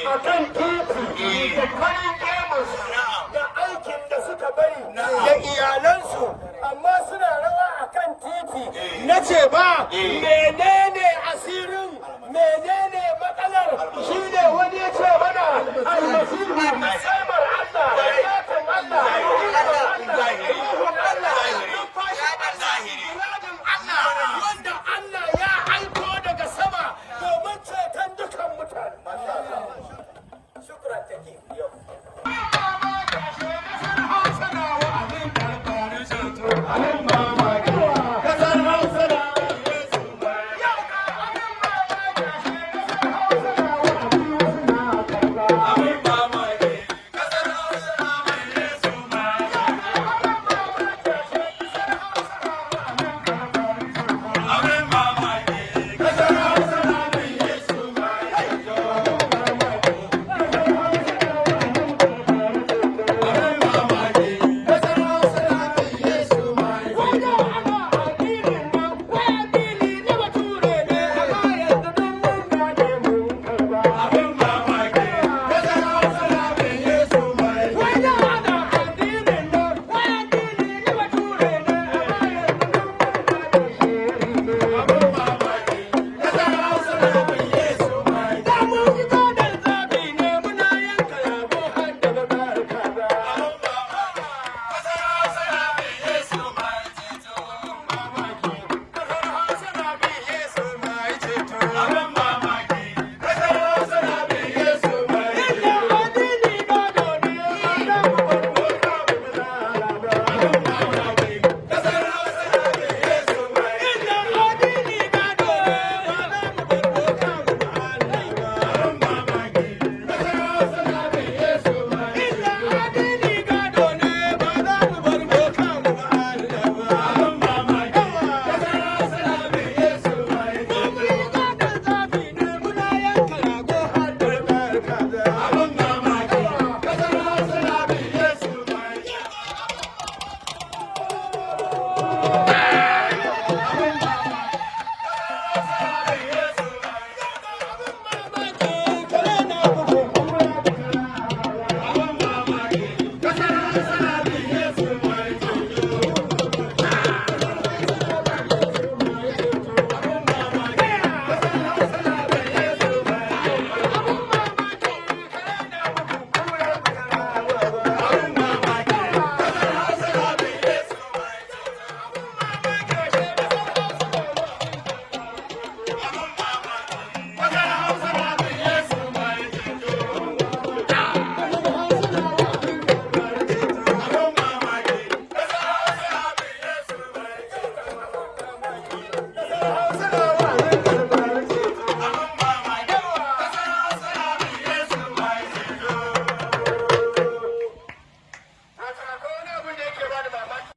a kan titi da farin gemunsu da aikin da suka bari da iyalansu amma suna rawa a kan titi na ce ba menene asirin menene matsalar shi ne wani ya ce mana almasihu samar Allah zatin Allah ruhun Allah numfashin Allah iradin Allah wanda Allah ya aiko daga sama domin ceton dukan mutane. Shukran take yau. Hausa na wa'azin karkarin